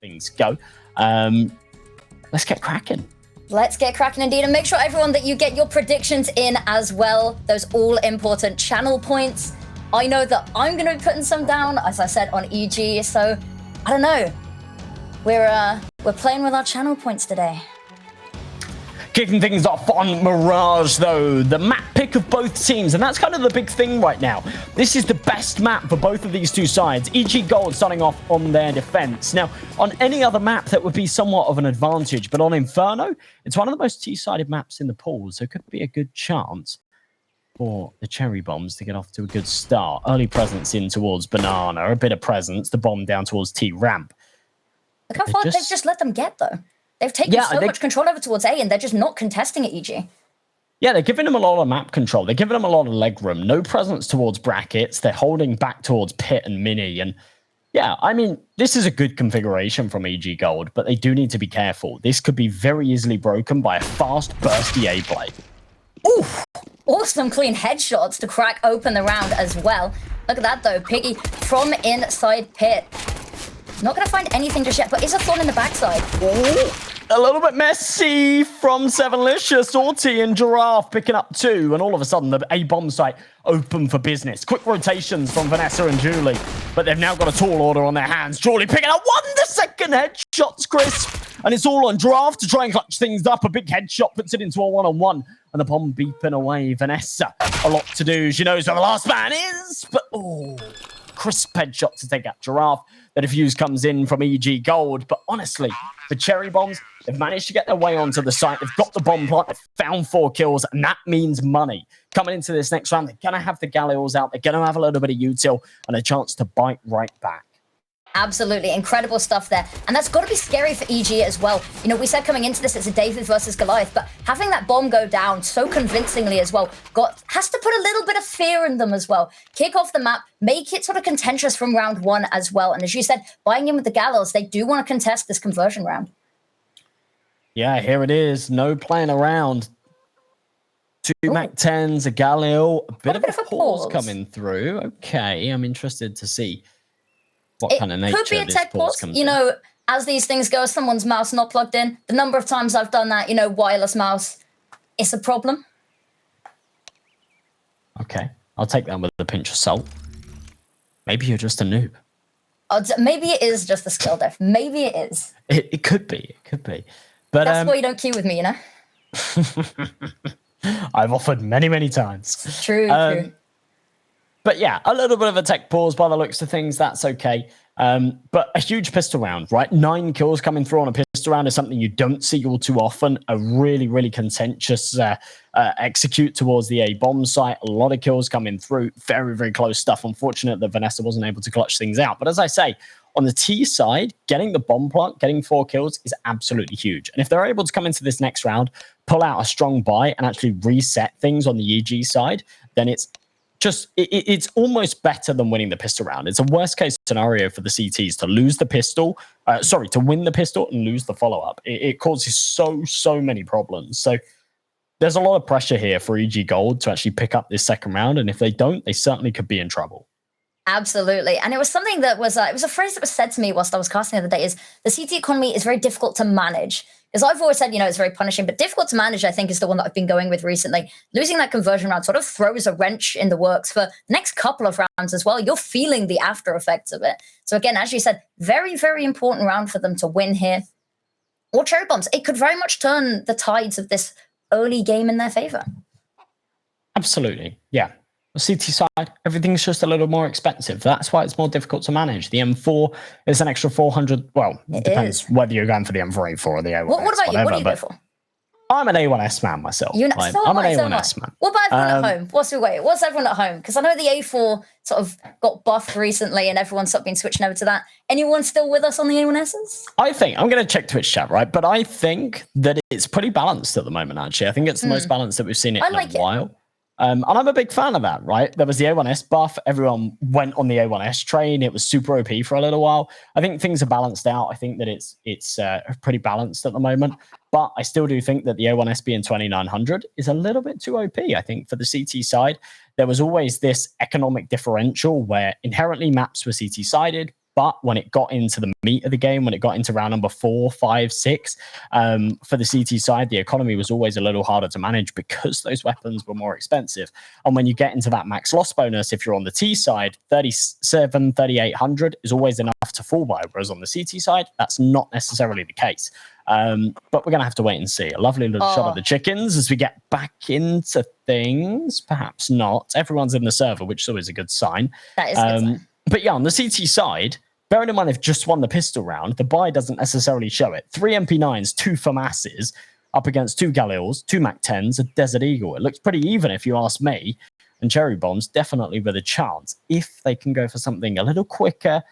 things go. Let's get cracking. Let's get cracking indeed, and make sure everyone that you get your predictions in as well. Those all important channel points. I know that I'm going to be putting some down, as I said, on EG. So I don't know. We're playing with our channel points today. Kicking things off on Mirage, though, the map pick of both teams, and that's kind of the big thing right now. This is the best map for both of these two sides. EG Gold starting off on their defense. Now, on any other map, that would be somewhat of an advantage, but on Inferno, it's one of the most T-sided maps in the pool, so it could be a good chance for the Cherry Bombs to get off to a good start. Early presence in towards Banana, a bit of presence, the bomb down towards T-Ramp. Look how far they've just let them get, though. They've taken so much control over towards A, and they're just not contesting at EG. Yeah, they're giving them a lot of map control. They're giving them a lot of leg room. No presence towards brackets. They're holding back towards pit and mini. And yeah, I mean, this is a good configuration from EG Gold, but they do need to be careful. This could be very easily broken by a fast, bursty A play. Oof! Awesome clean headshots to crack open the round as well. Look at that, though. Piggy from inside pit. Not going to find anything just yet, but is a thorn in the backside. Ooh. A little bit messy from Sevenlicious. Orty and Giraffe picking up 2, and all of a sudden the A-bomb site open for business. Quick rotations from Vanessa and Juli, but they've now got a tall order on their hands. Juli picking up 1-second headshots, Chris, and it's all on Giraffe to try and clutch things up. A big headshot puts it into a one-on-one, and the bomb beeping away. Vanessa, a lot to do. She knows where the last man is, but crisp headshot to take out Giraffe. The defuse comes in from EG Gold, but honestly, the Cherry Bombs, they've managed to get their way onto the site. They've got the bomb plant, they've found 4 kills, and that means money. Coming into this next round, they're going to have the Galils out, they're going to have a little bit of util, and a chance to bite right back. Absolutely incredible stuff there, and that's got to be scary for EG as well. You know, we said coming into this it's a David versus Goliath, but having that bomb go down so convincingly as well has to put a little bit of fear in them as well. Kick off the map, make it sort of contentious from round 1 as well, and as you said, buying in with the Gallows, they do want to contest this conversion round. Yeah, here it is, no playing around. 2 MAC-10s, a Galil, a bit of a pause coming through. Okay, I'm interested to see what kind of nature could be a tech pause. You know, as these things go, someone's mouse not plugged in. The number of times I've done that, you know, wireless mouse, it's a problem. Okay, I'll take that with a pinch of salt. Maybe you're just a noob. Maybe it is just a skill def. Maybe it is. It could be. It could be. But that's why you don't queue with me, you know? I've offered many, many times. True, true. But yeah, a little bit of a tech pause by the looks of things. That's okay. But a huge pistol round, right? 9 kills coming through on a pistol round is something you don't see all too often. A really, really contentious execute towards the A-bomb site. A lot of kills coming through. Very, very close stuff. Unfortunate that Vanessa wasn't able to clutch things out. But as I say, on the T side, getting the bomb plant, getting 4 kills is absolutely huge. And if they're able to come into this next round, pull out a strong buy and actually reset things on the EG side, then it's almost better than winning the pistol round. It's a worst case scenario for the CTs to lose the pistol, to win the pistol and lose the follow-up. It causes so many problems. So there's a lot of pressure here for EG Gold to actually pick up this second round. And if they don't, they certainly could be in trouble. Absolutely. And it was something that was, it was a phrase that was said to me whilst I was casting the other day, is the CT economy is very difficult to manage. Because I've always said, you know, it's very punishing, but difficult to manage, I think, is the one that I've been going with recently. Losing that conversion round sort of throws a wrench in the works for the next couple of rounds as well. You're feeling the after effects of it. So again, as you said, very, very important round for them to win here. Or Cherry Bombs. It could very much turn the tides of this early game in their favor. Absolutely. Yeah. The CT side, everything's just a little more expensive. That's why it's more difficult to manage. The M4 is an extra 400. Well, it depends whether you're going for the M4A4 or the A1S. What about you? What do you go for? I'm an A1S man myself. I'm an A1S man. What about everyone at home? What's everyone at home? Because I know the A4 sort of got buffed recently and everyone's sort of been switching over to that. Anyone still with us on the A1Ss? I think, I'm going to check Twitch chat, right? But I think that it's pretty balanced at the moment, actually. I think it's the most balanced that we've seen it in a while. And I'm a big fan of that, right? There was the A1S buff. Everyone went on the A1S train. It was super OP for a little while. I think things are balanced out. I think that it's pretty balanced at the moment. But I still do think that the A1S being 2900 is a little bit too OP, I think, for the CT side. There was always this economic differential where inherently maps were CT-sided. But when it got into the meat of the game, when it got into round number 4, 5, 6, for the CT side, the economy was always a little harder to manage because those weapons were more expensive. And when you get into that max loss bonus, if you're on the T side, 37, 3,800 is always enough to fall by. Whereas on the CT side, that's not necessarily the case. But we're going to have to wait and see. A lovely little shot of the chickens as we get back into things. Perhaps not. Everyone's in the server, which is always a good sign. That is a good sign. But yeah, on the CT side, bearing in mind they've just won the pistol round, the buy doesn't necessarily show it. 3 MP9s, 2 FAMASs, up against 2 Galils, 2 MAC-10s, a Desert Eagle. It looks pretty even if you ask me. And Cherry Bombs definitely with a chance. If they can go for something a little quicker,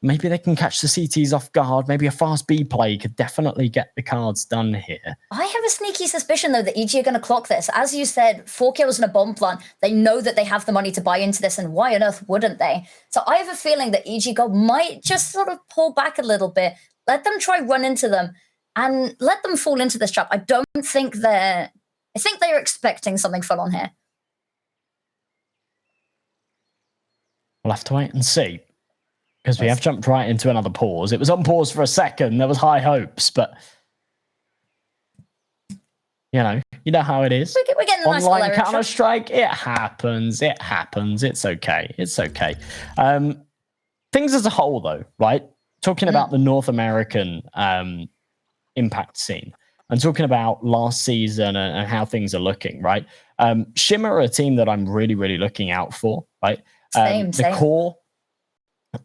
maybe they can catch the CTs off guard. Maybe a fast B play could definitely get the cards done here. I have a sneaky suspicion, though, that EG are going to clock this. As you said, 4 kills and a bomb plant. They know that they have the money to buy into this, and why on earth wouldn't they? So I have a feeling that EG Gold might just sort of pull back a little bit, let them try run into them, and let them fall into this trap. I don't think they're... I think they're expecting something full on here. We'll have to wait and see. Because we have jumped right into another pause. It was on pause for a second. There was high hopes, but you know how it is. We're getting a nice online Counter-Strike. It happens. It happens. It's okay. It's okay. Things as a whole, though, right? Talking about the North American impact scene and talking about last season and how things are looking, right? Shimmer are a team that I'm really, really looking out for, right? Same. The core.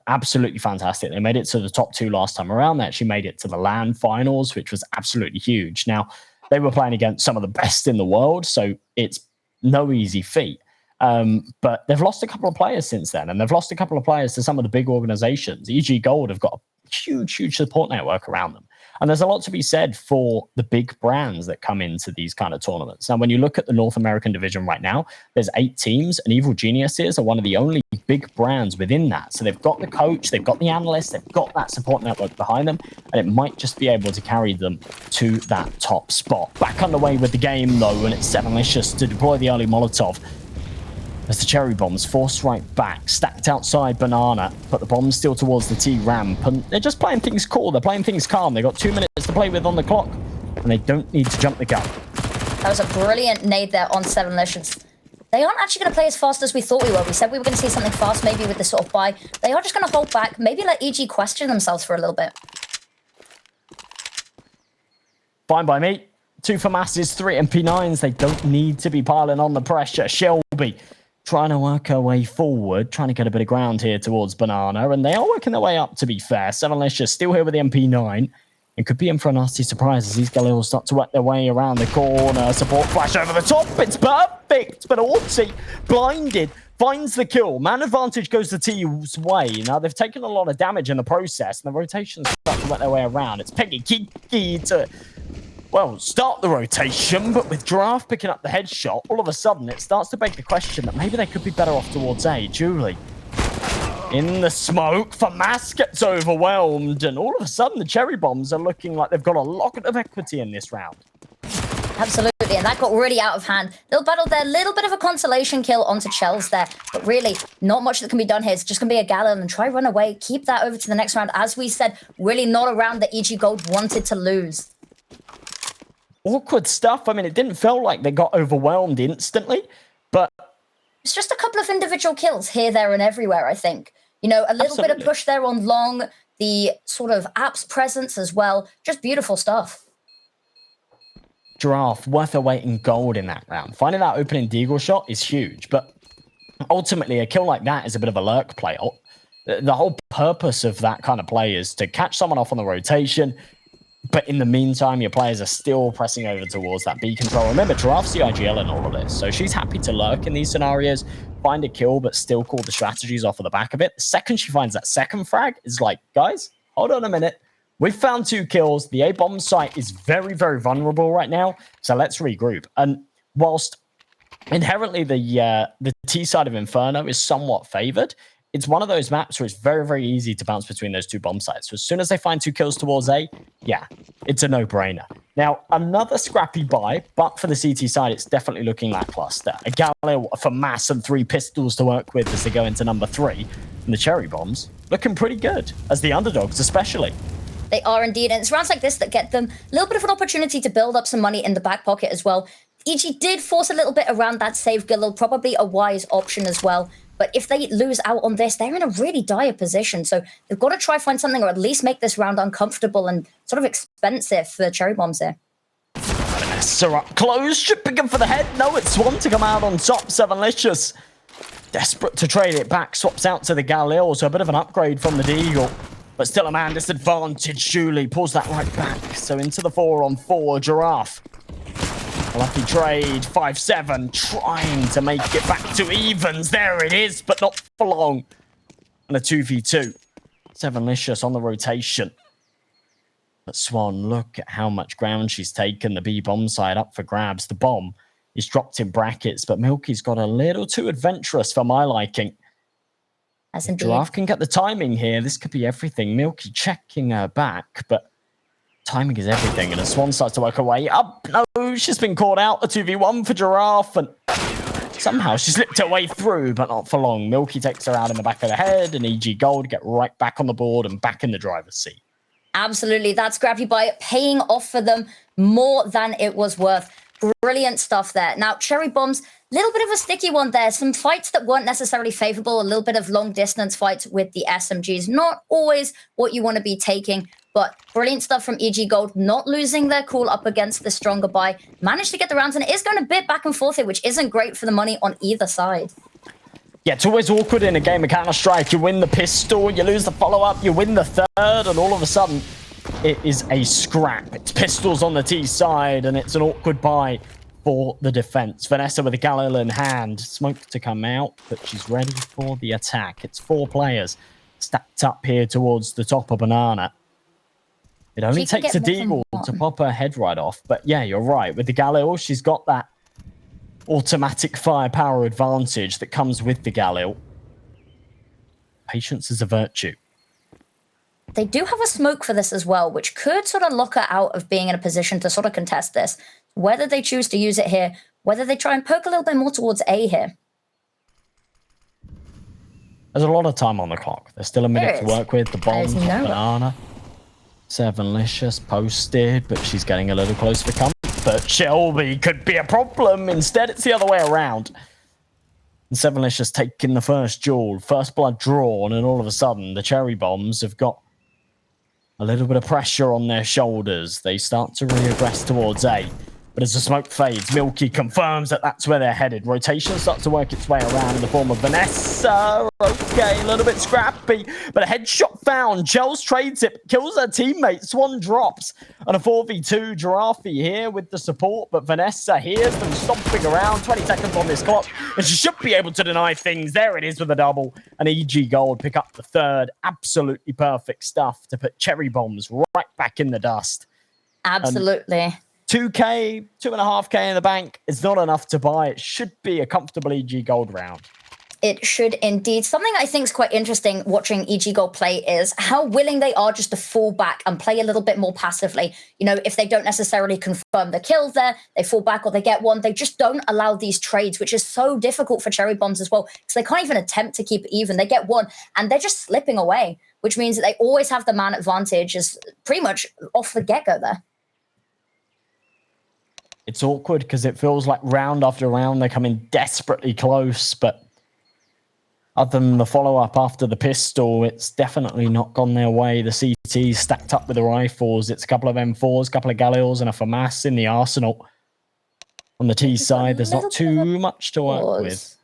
Absolutely fantastic. They made it to the top 2 last time around. They actually made it to the LAN finals, which was absolutely huge. Now, they were playing against some of the best in the world, so it's no easy feat. But they've lost a couple of players since then, and they've lost a couple of players to some of the big organizations. EG Gold have got a huge, huge support network around them. And there's a lot to be said for the big brands that come into these kind of tournaments. Now, when you look at the North American division right now, there's 8 teams, and Evil Geniuses are one of the only big brands within that. So they've got the coach, they've got the analyst, they've got that support network behind them, and it might just be able to carry them to that top spot. Back underway with the game, though, and it's Sevenlicious to deploy the early Molotov. As the Cherry Bombs force right back, stacked outside Banana, but the bomb's still towards the T ramp, and they're just playing things cool, they're playing things calm. They've got 2 minutes to play with on the clock, and they don't need to jump the gun. That was a brilliant nade there on Sevenlicious. They aren't actually going to play as fast as we thought we were. We said we were going to see something fast, maybe with this sort of buy. They are just going to hold back, maybe let EG question themselves for a little bit. Fine by me. 2 FAMASs, 3 MP9s. They don't need to be piling on the pressure. Shelby trying to work her way forward, trying to get a bit of ground here towards Banana, and they are working their way up, to be fair. Sevenlicious still here with the MP9, and could be in for a nasty surprise as these Galils start to work their way around the corner. Support flash over the top, it's perfect, but Orti, blinded, finds the kill. Man advantage goes the T's way. Now, they've taken a lot of damage in the process, and the rotations start to work their way around. It's Peggy Kiki to... well, start the rotation, but with Giraffe picking up the headshot, all of a sudden it starts to beg the question that maybe they could be better off towards A. Juli in the smoke, FAMAS gets overwhelmed, and all of a sudden the Cherry Bombs are looking like they've got a lot of equity in this round. Absolutely, and that got really out of hand. They'll battle there, little bit of a consolation kill onto Chels there, but really not much that can be done here. It's just going to be a Gallon and try run away, keep that over to the next round. As we said, really not a round that EG Gold wanted to lose. Awkward stuff. I mean, it didn't feel like they got overwhelmed instantly, but... it's just a couple of individual kills here, there, and everywhere, I think. You know, a little bit of push there on long, the sort of Apps presence as well. Just beautiful stuff. Giraffe, worth a weight in gold in that round. Finding that opening deagle shot is huge, but ultimately a kill like that is a bit of a lurk play. The whole purpose of that kind of play is to catch someone off on the rotation, but in the meantime, your players are still pressing over towards that B control. Remember, Giraffe's the IGL in all of this, so she's happy to lurk in these scenarios, find a kill, but still call the strategies off of the back of it. The second she finds that second frag, is like, guys, hold on a minute. We've found 2 kills. The A-bomb site is very, very vulnerable right now, so let's regroup. And whilst inherently the T side of Inferno is somewhat favored, it's one of those maps where it's very, very easy to bounce between those 2 bomb sites. So as soon as they find 2 kills towards A, yeah, it's a no-brainer. Now, another scrappy buy, but for the CT side, it's definitely looking lackluster. A Galil for mass and 3 pistols to work with as they go into number 3. And the Cherry Bombs, looking pretty good, as the underdogs especially. They are indeed, and it's rounds like this that get them a little bit of an opportunity to build up some money in the back pocket as well. EG did force a little bit around that save Gilil, probably a wise option as well. But if they lose out on this, they're in a really dire position. So they've got to try find something, or at least make this round uncomfortable and sort of expensive for the Cherry Bombs here. Vanessa up close, shipping him for the head. No, it's Swan to come out on top. Sevenlicious, desperate to trade it back, swaps out to the Galil. So a bit of an upgrade from the Deagle, but still a man disadvantage. Juli pulls that right back. So into the 4-on-4, Giraffe. A lucky trade, 5-7, trying to make it back to evens. There it is, but not for long. And a 2v2. Sevenlicious on the rotation. But Swan, look at how much ground she's taken. The B-bomb side up for grabs. The bomb is dropped in brackets, but Milky's got a little too adventurous for my liking. As indeed. Giraffe can get the timing here. This could be everything. Milky checking her back, but timing is everything, and the Swan starts to work her way up. No, she's been caught out. A 2v1 for Giraffe, and somehow she slipped her way through, but not for long. Milky takes her out in the back of the head, and EG Gold get right back on the board and back in the driver's seat. Absolutely. That scrappy buy paying off for them more than it was worth. Brilliant stuff there. Now, Cherry Bombs, little bit of a sticky one there. Some fights that weren't necessarily favorable, a little bit of long distance fights with the SMGs. Not always what you want to be taking, but brilliant stuff from EG Gold, not losing their cool up against the stronger buy. Managed to get the rounds, and it is going a bit back and forth here, which isn't great for the money on either side. Yeah, it's always awkward in a game of Counter-Strike. You win the pistol, you lose the follow-up, you win the third, and all of a sudden, it is a scrap. It's pistols on the T side, and it's an awkward buy for the defense. Vanessa with the Galil in hand. Smoke to come out, but she's ready for the attack. It's 4 players stacked up here towards the top of Banana. It only takes a Deagle to pop her head right off. But yeah, you're right. With the Galil, she's got that automatic firepower advantage that comes with the Galil. Patience is a virtue. They do have a smoke for this as well, which could sort of lock her out of being in a position to sort of contest this. Whether they choose to use it here, whether they try and poke a little bit more towards A here. There's a lot of time on the clock. There's still a minute to work with. The bombs, Banana. Sevenlicious posted, but she's getting a little close for comfort. Shelby could be a problem. Instead, it's the other way around. And Sevenlicious taking the first duel, first blood drawn, and all of a sudden, the Cherry Bombs have got a little bit of pressure on their shoulders. They start to regress towards A. But as the smoke fades, Milky confirms that that's where they're headed. Rotation starts to work its way around in the form of Vanessa. Okay, a little bit scrappy, but a headshot found. Gels trades it, kills her teammate. Swan drops. And a 4v2 Giraffe here with the support, but Vanessa hears them stomping around. 20 seconds on this clock, and she should be able to deny things. There it is with a double. And EG Gold pick up the third. Absolutely perfect stuff to put Cherry Bombs right back in the dust. Absolutely. 2K, 2.5K in the bank is not enough to buy. It should be a comfortable EG Gold round. It should indeed. Something I think is quite interesting watching EG Gold play is how willing they are just to fall back and play a little bit more passively. You know, if they don't necessarily confirm the kill there, they fall back or they get one. They just don't allow these trades, which is so difficult for Cherry Bombs as well, because they can't even attempt to keep it even. They get one and they're just slipping away, which means that they always have the man advantage is pretty much off the get-go there. It's awkward because it feels like round after round they're coming desperately close, but other than the follow-up after the pistol, it's definitely not gone their way. The CT's stacked up with the rifles. It's a couple of M4s, a couple of Galils, and a FAMAS in the arsenal. On the T side, there's not too much to work with.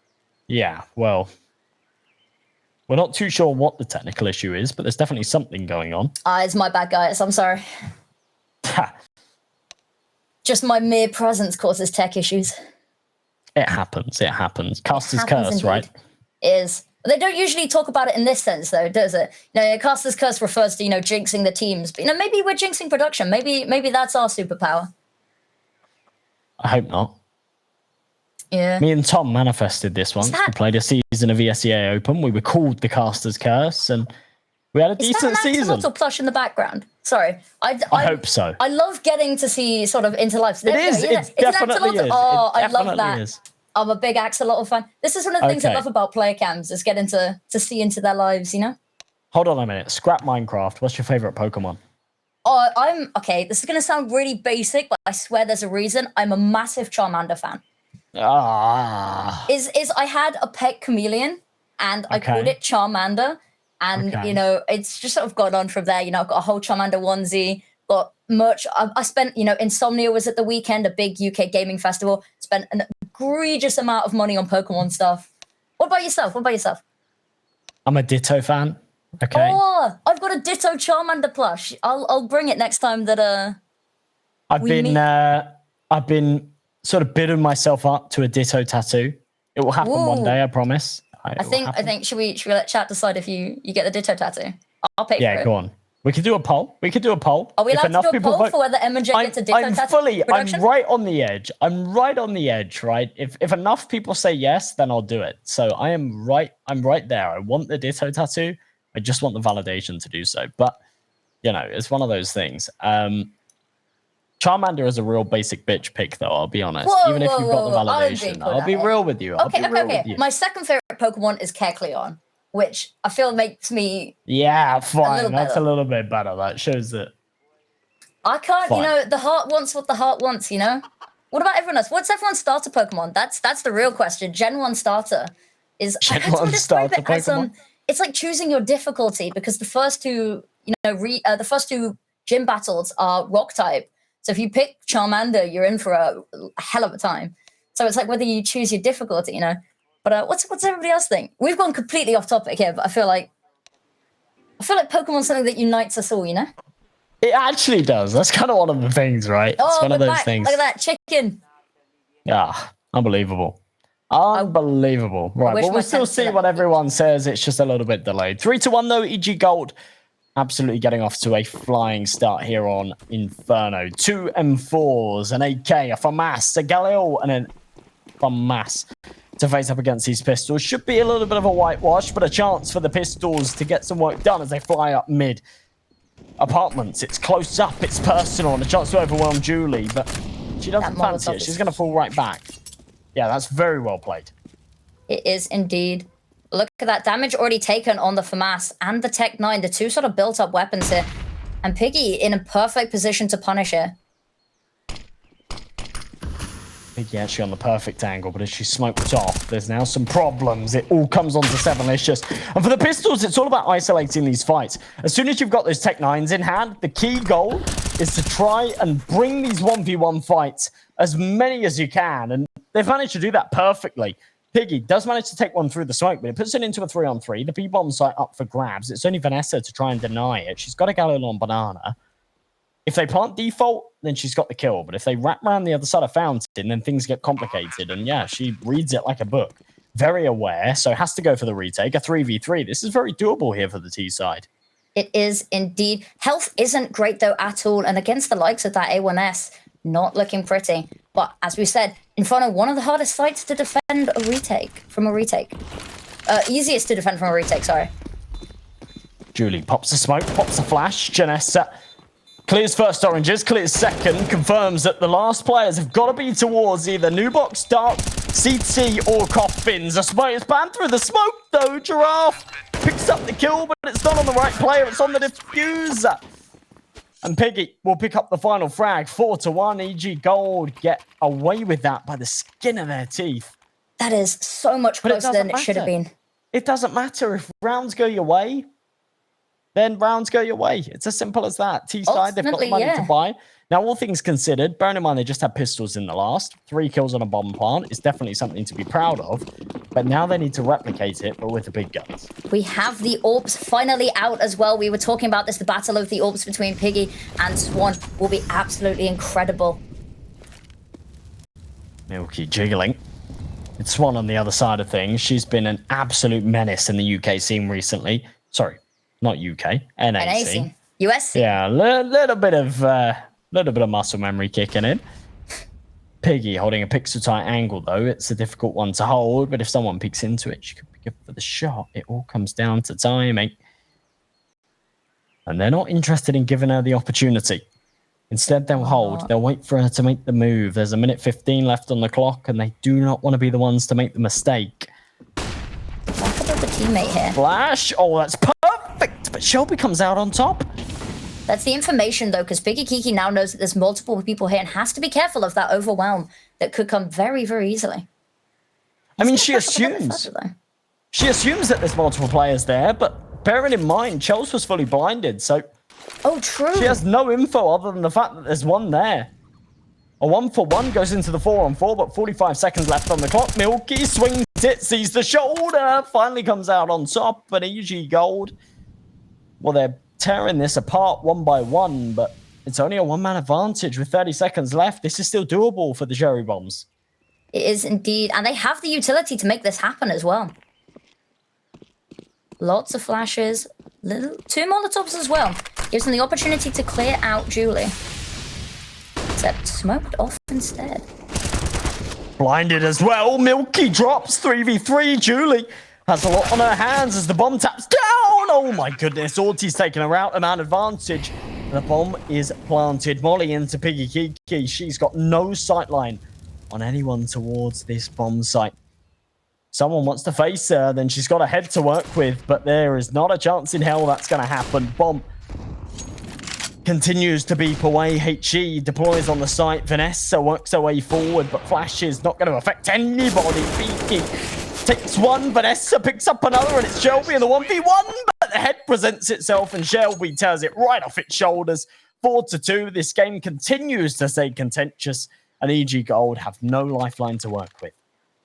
Yeah, well, we're not too sure what the technical issue is, but there's definitely something going on. It's my bad, guys. I'm sorry. Just my mere presence causes tech issues. It happens. It happens. Caster's curse, indeed. Right? It is. They don't usually talk about it in this sense, though, does it? You know, Caster's curse refers to, you know, jinxing the teams. But, you know, maybe we're jinxing production. Maybe that's our superpower. I hope not. Yeah. Me and Tom manifested this once. We played a season of ESEA Open. We were called the Caster's Curse, and we had a decent season. Is that an plush in the background? Sorry. I hope so. I love getting to see sort of into life. It is. It definitely is. Oh, I love that. I'm a big Axolotl fan. This is one of the things I love about player cams, is getting to see into their lives, you know? Hold on a minute. Scrap Minecraft. What's your favorite Pokemon? I'm okay. This is gonna sound really basic, but I swear there's a reason. I'm a massive Charmander fan. Is I had a pet chameleon, and I called it Charmander, and you know it's just sort of gone on from there. You know, I've got a whole Charmander onesie, got merch. I spent, you know, Insomnia was at the weekend, a big UK gaming festival. Spent an egregious amount of money on Pokemon stuff. What about yourself? What about yourself? I'm a Ditto fan. Okay. Oh, I've got a Ditto Charmander plush. I'll bring it next time that I've been sort of bidding myself up to a Ditto tattoo. It will happen one day, I promise. I think should we let chat decide if you get the Ditto tattoo? I'll pay for it. Yeah, go on. We could do a poll. Are we allowed to do a poll for whether MJ gets a Ditto tattoo? I'm right on the edge. I'm right on the edge, right? If enough people say yes, then I'll do it. So I'm right there. I want the Ditto tattoo. I just want the validation to do so. But, you know, it's one of those things. Charmander is a real basic bitch pick, though, I'll be honest. Even if you've got the validation. I'll be real with you. Okay. My second favorite Pokemon is Kecleon, which I feel makes me... Yeah, fine. That's a little bit better. That shows that... I can't, you know, the heart wants what the heart wants, you know? What about everyone else? What's everyone's starter Pokemon? That's the real question. Gen 1 starter is... Gen 1 starter Pokemon? It's like choosing your difficulty, because the first two, you know, the first two gym battles are rock type. So if you pick Charmander, you're in for a hell of a time. So it's like whether you choose your difficulty, you know. But what's everybody else think? We've gone completely off topic here, but I feel like Pokemon's something that unites us all, you know. It actually does. That's kind of one of the things, right? It's one of those things. Look at that chicken. Yeah, unbelievable. Unbelievable. Right, well, we'll still see what everyone says. It's just a little bit delayed. 3-1 though, EG Gold. Absolutely getting off to a flying start here on Inferno. 2 M4s, an AK, a FAMAS, a Galil, and a FAMAS to face up against these pistols. Should be a little bit of a whitewash, but a chance for the pistols to get some work done as they fly up mid. Apartments, it's close up, it's personal, and a chance to overwhelm Juli, but she doesn't fancy it. She's going to fall right back. Yeah, that's very well played. It is indeed. Look at that damage already taken on the FAMAS and the Tech 9, the two sort of built up weapons here. And Piggy in a perfect position to punish here. Piggy actually on the perfect angle, but as she smoked off, there's now some problems. It all comes on to 7licious. And for the pistols, it's all about isolating these fights. As soon as you've got those Tech 9s in hand, the key goal is to try and bring these 1v1 fights as many as you can. And they've managed to do that perfectly. Piggy does manage to take one through the smoke, but it puts it into a 3-on-3. The B-bomb site up for grabs. It's only Vanessa to try and deny it. She's got a Galil on Banana. If they plant default, then she's got the kill. But if they wrap around the other side of Fountain, then things get complicated. And yeah, she reads it like a book. Very aware, so has to go for the retake. A 3v3. This is very doable here for the T side. It is indeed. Health isn't great, though, at all. And against the likes of that A1S, not looking pretty. But as we said, Inferno, one of the hardest sites to defend a retake from a retake. Easiest to defend from a retake, sorry. Juli pops the smoke, pops the flash. Janessa clears first oranges, clears second, confirms that the last players have got to be towards either New Box, Dark, CT, or Coffins. A smoke is banned through the smoke, though. Giraffe picks up the kill, but it's not on the right player. It's on the diffuser. And Piggy will pick up the final frag. 4-1. EG Gold get away with that by the skin of their teeth. That is so much closer than it should have been. It doesn't matter if rounds go your way. Then rounds go your way. It's as simple as that. T-side, they've got the money to buy. Now, all things considered, bearing in mind they just had pistols in the last. 3 kills on a bomb plant is definitely something to be proud of. But now they need to replicate it, but with the big guns. We have the Orbs finally out as well. We were talking about this. The battle of the Orbs between Piggy and Swan will be absolutely incredible. Milky jiggling. It's Swan on the other side of things. She's been an absolute menace in the UK scene recently. Sorry, not UK, NA scene. US scene. Yeah, a little bit of muscle memory kicking in. Piggy holding a pixel tight angle, though. It's a difficult one to hold, but if someone peeks into it, she could be good for the shot. It all comes down to timing. And they're not interested in giving her the opportunity. Instead, they'll hold. They'll wait for her to make the move. There's a minute 15 left on the clock, and they do not want to be the ones to make the mistake. Look at the teammate here. Flash. Oh, that's perfect but Shelby comes out on top. That's the information, though, because Piggy Kiki now knows that there's multiple people here and has to be careful of that overwhelm that could come very, very easily. I mean, she assumes that there's multiple players there, but bearing in mind, Chels was fully blinded, so... Oh, true. She has no info other than the fact that there's one there. A 1-for-1 goes into the 4-on-4, but 45 seconds left on the clock. Milky swings it, sees the shoulder, finally comes out on top, but EG Gold... Well, they're tearing this apart one by one, but it's only a one-man advantage with 30 seconds left. This is still doable for the Cherry Bombs. It is indeed, and they have the utility to make this happen as well. Lots of flashes, two Molotovs as well. Gives them the opportunity to clear out Juli. Except smoked off instead. Blinded as well. Milky drops 3v3. Juli has a lot on her hands as the bomb taps down. Oh my goodness. Orti's taking her out. A man advantage. The bomb is planted. Molly into Piggy Kiki. She's got no sightline on anyone towards this bomb site. Someone wants to face her, then she's got a head to work with, but there is not a chance in hell that's going to happen. Bomb continues to beep away. HE deploys on the site. Vanessa works her way forward, but Flash is not going to affect anybody. Beaky takes one. Vanessa picks up another, and it's Shelby in the 1v1, but the head presents itself, and Shelby tears it right off its shoulders. 4-2. This game continues to stay contentious, and EG Gold have no lifeline to work with.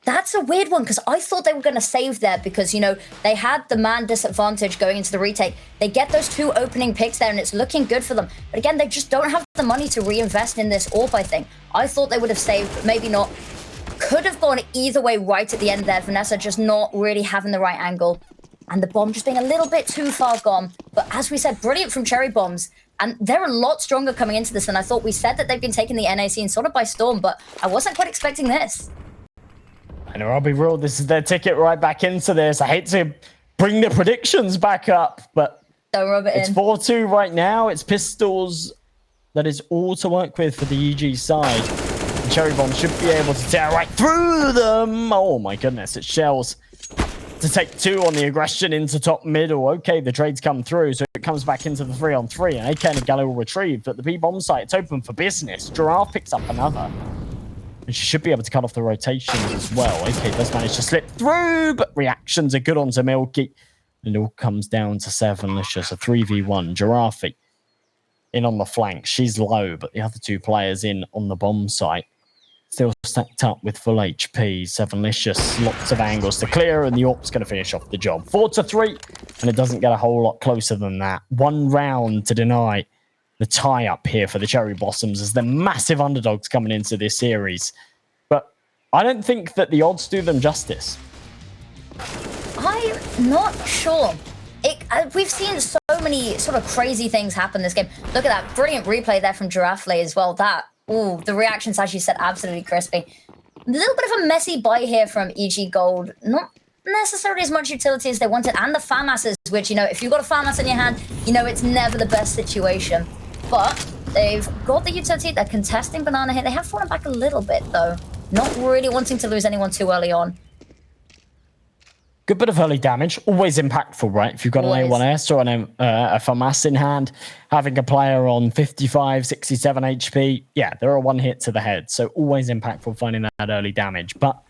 That's a weird one, because I thought they were going to save there because, you know, they had the man disadvantage going into the retake. They get those two opening picks there, and it's looking good for them. But again, they just don't have the money to reinvest in this AWP, I think. I thought they would have saved, but maybe not. Could have gone either way right at the end there. Vanessa just not really having the right angle. And the bomb just being a little bit too far gone. But as we said, brilliant from Cherry Bombs. And they're a lot stronger coming into this than I thought. We said that they've been taking the NAC and sort of by storm, but I wasn't quite expecting this. I know, I'll be real, this is their ticket right back into this. I hate to bring the predictions back up, but don't rub it it's 4-2 right now. It's pistols that is all to work with for the EG side. And Cherry Bomb should be able to tear right through them. Oh my goodness, it's Shells to take two on the aggression into top middle. Okay, the trades come through, so it comes back into the 3-on-3, and AK and Gallo will retrieve. But the B-bomb site, it's open for business. Giraffe picks up another. And she should be able to cut off the rotations as well. AK does manage to slip through, but reactions are good onto Milky. And it all comes down to Sevenlicious, a 3v1. Giraffe in on the flank. She's low, but the other two players in on the bomb site. Still stacked up with full HP. Sevenlicious, lots of angles to clear, and the AWP's going to finish off the job. 4-3, and it doesn't get a whole lot closer than that. One round to deny the tie-up here for the Cherry Blossoms as they're massive underdogs coming into this series. But I don't think that the odds do them justice. I'm not sure. We've seen so many sort of crazy things happen this game. Look at that brilliant replay there from Giraffe as well. The reactions, as you said, absolutely crispy. A little bit of a messy buy here from EG Gold. Not necessarily as much utility as they wanted. And the FAMASs, which, you know, if you've got a FAMAS in your hand, you know it's never the best situation. But they've got the utility. They're contesting Banana here. They have fallen back a little bit, though. Not really wanting to lose anyone too early on. Good bit of early damage. Always impactful, right? If you've got an A1S or a FAMAS in hand, having a player on 55, 67 HP, yeah, they're a one hit to the head. So always impactful finding that early damage. But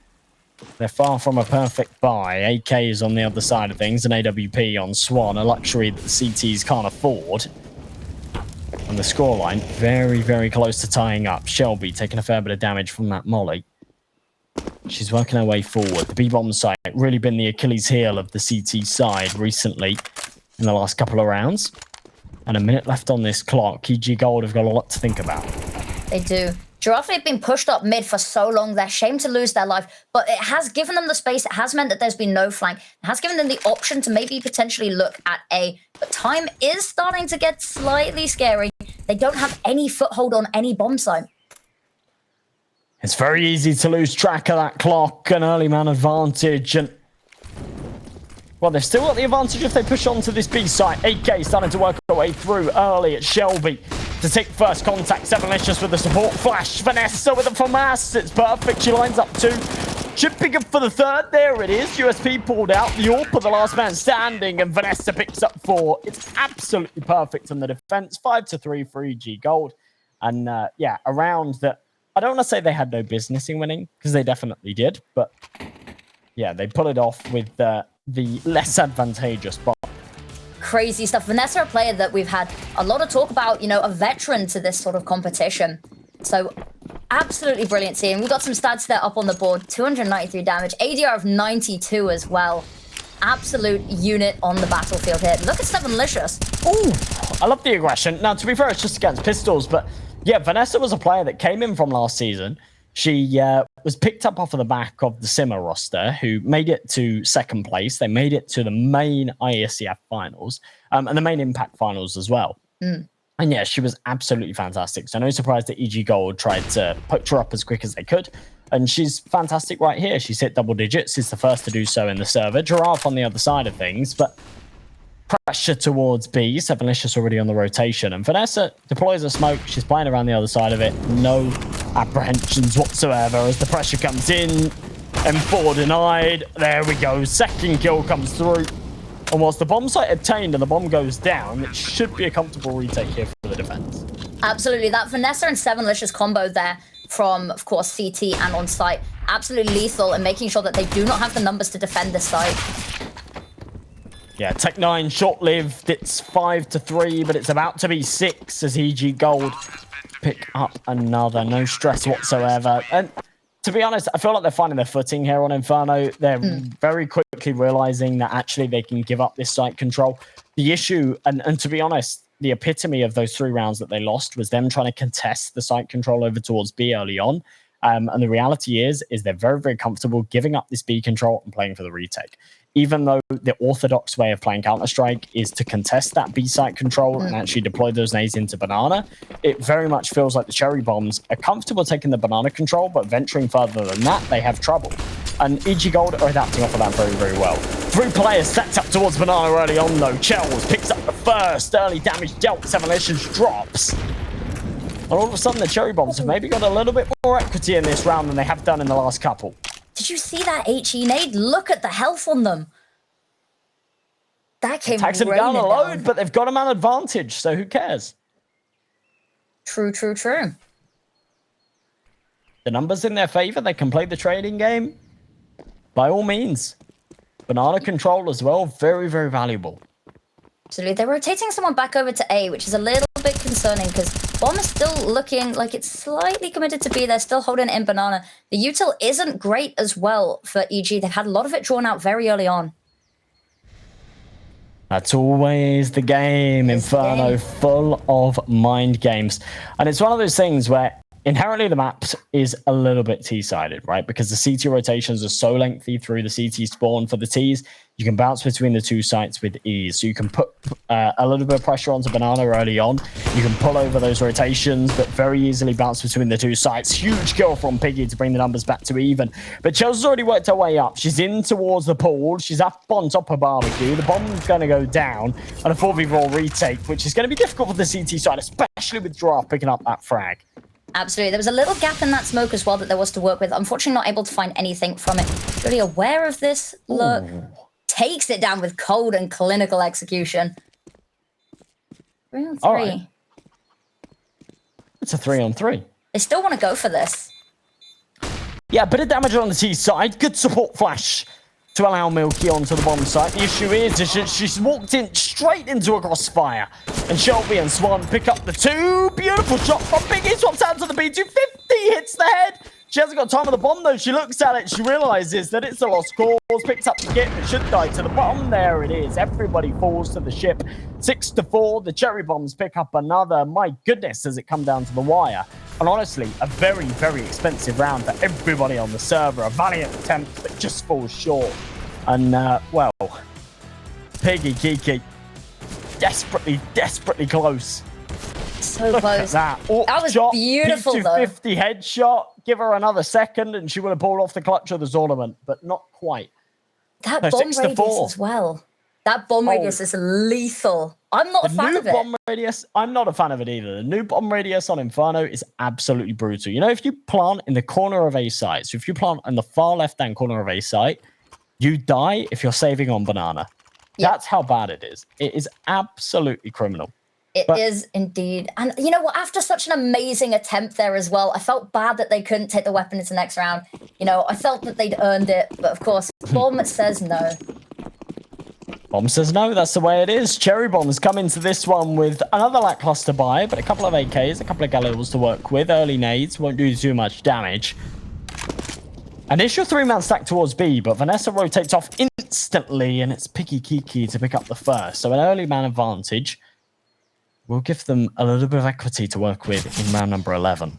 they're far from a perfect buy. AK is on the other side of things. An AWP on Swan, a luxury that the CTs can't afford. And the scoreline, very, very close to tying up. Shelby taking a fair bit of damage from that molly. She's working her way forward. The B-bomb site really been the Achilles heel of the CT side recently in the last couple of rounds. And a minute left on this clock. EG Gold have got a lot to think about. They do. Giraffe have been pushed up mid for so long. They're ashamed to lose their life, but it has given them the space. It has meant that there's been no flank. It has given them the option to maybe potentially look at A. But time is starting to get slightly scary. They don't have any foothold on any bomb site. It's very easy to lose track of that clock. An early man advantage. And well, they've still got the advantage if they push on to this B site. AK starting to work their way through early at Shelby to take first contact. Sevenlicious with the support flash. Vanessa with the FAMAS. It's perfect. She lines up two. Should be good for the third. There it is. USP pulled out. The AWP of the last man standing, and Vanessa picks up 4. It's absolutely perfect on the defense. 5-3 for EG Gold. And yeah, a round that I don't want to say they had no business in winning, because they definitely did. But yeah, they pull it off with the less advantageous spot. Crazy stuff. Vanessa, a player that we've had a lot of talk about, you know, a veteran to this sort of competition. So absolutely brilliant seeing. We've got some stats there up on the board. 293 damage, ADR of 92 as well. Absolute unit on the battlefield here. Look at 7licious. Ooh, I love the aggression. Now, to be fair, it's just against pistols, but yeah, Vanessa was a player that came in from last season. She was picked up off of the back of the Simmer roster, who made it to second place. They made it to the main IESCF finals and the main Impact finals as well. And yeah, she was absolutely fantastic. So no surprise that EG Gold tried to poach her up as quick as they could. And she's fantastic right here. She's hit double digits. She's the first to do so in the server. Giraffe on the other side of things, but pressure towards B. 7licious already on the rotation. And Vanessa deploys a smoke. She's playing around the other side of it. No apprehensions whatsoever as the pressure comes in. M4 denied. There we go. Second kill comes through. And whilst the bomb site obtained and the bomb goes down, it should be a comfortable retake here for the defense. Absolutely. That Vanessa and 7licious combo there from, of course, CT and on site. Absolutely lethal and making sure that they do not have the numbers to defend this site. Yeah, Tech9 short-lived. It's 5-3, but it's about to be 6 as EG Gold pick up another. No stress whatsoever. And to be honest, I feel like they're finding their footing here on Inferno. They're very quickly realizing that actually they can give up this site control. The issue, and to be honest, the epitome of those 3 rounds that they lost was them trying to contest the site control over towards B early on. And the reality is they're very, very comfortable giving up this B control and playing for the retake. Even though the orthodox way of playing Counter-Strike is to contest that B site control and actually deploy those nades into banana, it very much feels like the cherry bombs are comfortable taking the banana control, but venturing further than that, they have trouble. And EG Gold are adapting off of that very, very well. 3 players stacked up towards banana early on, though. Chels picks up the first. Early damage dealt. 7licious drops. And all of a sudden, the cherry bombs have maybe got a little bit more equity in this round than they have done in the last couple. Did you see that HE nade? Look at the health on them. That came tags them down a load, but they've got a man advantage, so who cares? True, true, true. The numbers in their favor. They can play the trading game. By all means. Banana control as well. Very, very valuable. Absolutely. They're rotating someone back over to A, which is a little bit concerning because Bomb is still looking like it's slightly committed to B. They're still holding it in banana. The util isn't great as well for EG. They've had a lot of it drawn out very early on. That's always the game. Inferno, full of mind games. And it's one of those things where inherently the map is a little bit T-sided, right? Because the CT rotations are so lengthy through the CT spawn for the Ts, you can bounce between the 2 sites with ease. So you can put a little bit of pressure onto banana early on. You can pull over those rotations, but very easily bounce between the 2 sites. Huge kill from Piggy to bring the numbers back to even. But Chelsea's already worked her way up. She's in towards the pool. She's up on top of barbecue. The bomb's going to go down on a 4v4 retake, which is going to be difficult for the CT side, especially with Giraffe picking up that frag. Absolutely. There was a little gap in that smoke as well that there was to work with. Unfortunately, not able to find anything from it. Really aware of this. Look. Ooh. Takes it down with cold and clinical execution. 3-on-3. All right. It's a 3-on-3. They still want to go for this. Yeah, bit of damage on the T side. Good support flash to allow Milky onto the bomb site. The issue is she's walked in straight into a crossfire. And Shelby and Swan pick up the 2. Beautiful shot from Biggie. Swaps out to the B250. Hits the head. She hasn't got time on the bomb, though. She looks at it. She realizes that it's a lost cause. Picks up the kit, but should die to the bomb. There it is. Everybody falls to the ship. 6-4. The cherry bombs pick up another. My goodness, does it come down to the wire. And honestly, a very, very expensive round for everybody on the server. A valiant attempt that just falls short. And, well, Piggy Kiki, desperately, desperately close. So Look close. At that. That was shot, beautiful, though. 250 headshot. Give her another second, and she would have pulled off the clutch of the tournament, but not quite. That no, bomb radius 6-4. as well. That bomb radius is lethal. I'm not a fan of it. Bomb radius, I'm not a fan of it either. The new bomb radius on Inferno is absolutely brutal. You know, if you plant in the corner of A site, so if you plant in the far left-hand corner of A site, you die if you're saving on banana. Yep. That's how bad it is. It is absolutely criminal. It is indeed. And you know what? After such an amazing attempt there as well, I felt bad that they couldn't take the weapon into the next round. You know, I felt that they'd earned it. But of course, Bomb says no. Bomb says no, that's the way it is. Cherry Bomb's come into this one with another lackluster buy, but a couple of AKs, a couple of Galils to work with. Early nades won't do too much damage. Initial 3-man stack towards B, but Vanessa rotates off instantly, and it's Picky Kiki to pick up the first. So an early man advantage will give them a little bit of equity to work with in round number 11.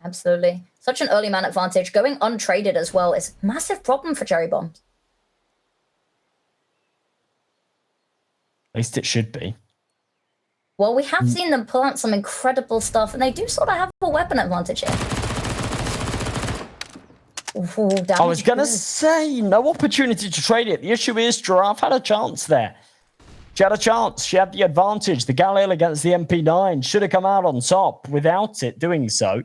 Absolutely. Such an early man advantage. Going untraded as well is a massive problem for Cherry Bomb. At least it should be. Well, we have seen them pull out some incredible stuff, and they do sort of have a weapon advantage here. Ooh, I was going to say, no opportunity to trade it. The issue is Giraffe had a chance there. She had a chance. She had the advantage. The Galil against the MP9 should have come out on top without it doing so.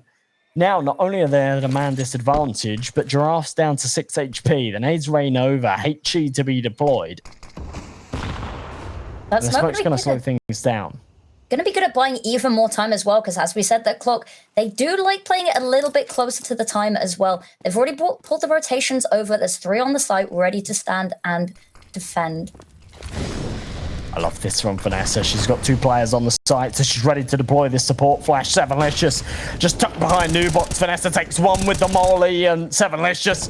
Now, not only are they at a man disadvantage, but Giraffe's down to 6 HP. The nades rain over. HE to be deployed. The smoke's going to slow things down. Going to be good at buying even more time as well, because as we said, that clock, they do like playing it a little bit closer to the time as well. They've already pulled the rotations over. There's 3 on the site ready to stand and defend. I love this from Vanessa. She's got 2 players on the site, so she's ready to deploy this support flash. Sevenlicious just tucked behind Nubox. Vanessa takes 1 with the molly, and Sevenlicious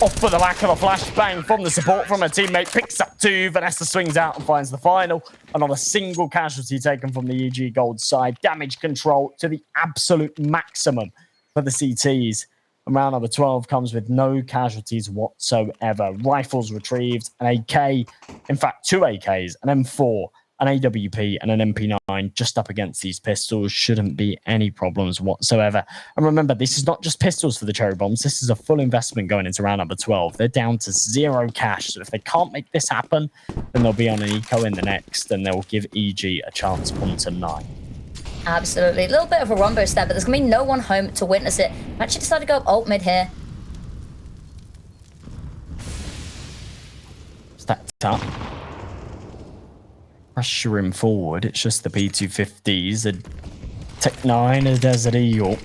off for the lack of a flashbang from the support from her teammate. Picks up 2. Vanessa swings out and finds the final. And not a single casualty taken from the EG Gold side. Damage control to the absolute maximum for the CTs. And round number 12 comes with no casualties whatsoever. Rifles retrieved, an AK, in fact 2 AKs, an M4, an AWP, and an MP9 just up against these pistols. Shouldn't be any problems whatsoever. And remember, this is not just pistols for the Cherry Bombs. This is a full investment going into round number 12. They're down to 0 cash. So if they can't make this happen, then they'll be on an eco in the next, and they'll give EG a chance onto 9. Absolutely. A little bit of a rumbo step, but there's going to be no one home to witness it. I actually decided to go up alt mid here. Stacked up. Pressure him forward. It's just the P250s. A Tech 9, a Desert Eagle.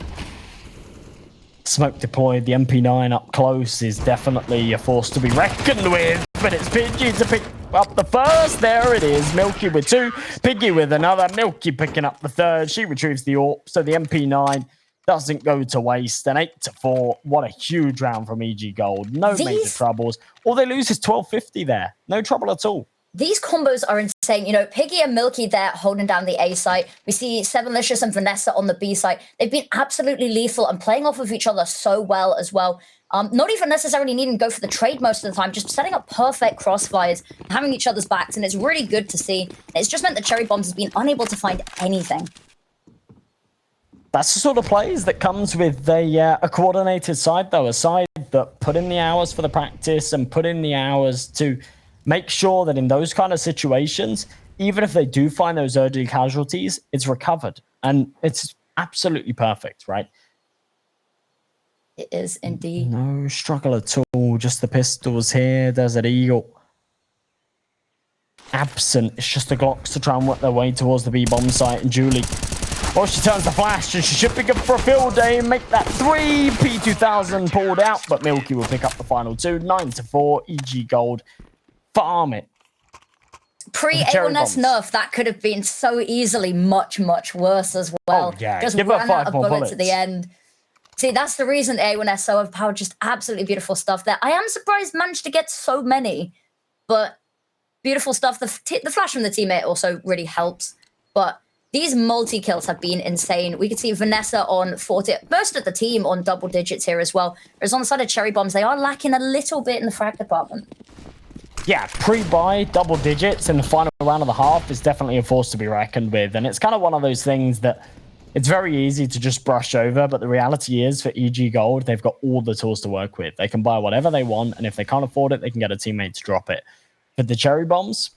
Smoke deployed. The MP9 up close is definitely a force to be reckoned with, but it's Pidgey to pick up the first. There it is. Milky with 2. Piggy with another. Milky picking up the 3rd. She retrieves the AWP, so the MP9 doesn't go to waste. An 8-4. What a huge round from EG Gold. No major troubles. All they lose is 1250 there. No trouble at all. These combos are insane. You know, Piggy and Milky there holding down the A site. We see Sevenlicious and Vanessa on the B site. They've been absolutely lethal and playing off of each other so well as well. Not even necessarily needing to go for the trade most of the time, just setting up perfect crossfires, having each other's backs, and it's really good to see. It's just meant that Cherry Bombs has been unable to find anything. That's the sort of plays that comes with a coordinated side, though. A side that put in the hours for the practice and put in the hours to make sure that in those kind of situations, even if they do find those early casualties, it's recovered. And it's absolutely perfect, right? It is indeed. No struggle at all. Just the pistols here. There's an Eagle. Absent. It's just the Glocks to try and work their way towards the B-bomb site. And Juli, well, she turns the flash, and she should be good for a field day and make that 3. P2000 pulled out, but Milky will pick up the final 2. 9-4. EG Gold. Farm it. Pre-A1S nerf, that could have been so easily much, much worse as well. Oh, yeah. Just give ran her 5 out of more bullets at the end. See, that's the reason A1S so overpowered. Just absolutely beautiful stuff there. I am surprised managed to get so many, but beautiful stuff. The flash from the teammate also really helps. But these multi-kills have been insane. We could see Vanessa on 40, most of the team on double digits here as well. Whereas on the side of Cherry Bombs, they are lacking a little bit in the frag department. Yeah, pre-buy, double digits in the final round of the half is definitely a force to be reckoned with. And it's kind of one of those things that it's very easy to just brush over, but the reality is for EG Gold, they've got all the tools to work with. They can buy whatever they want, and if they can't afford it, they can get a teammate to drop it. For the cherry bombs,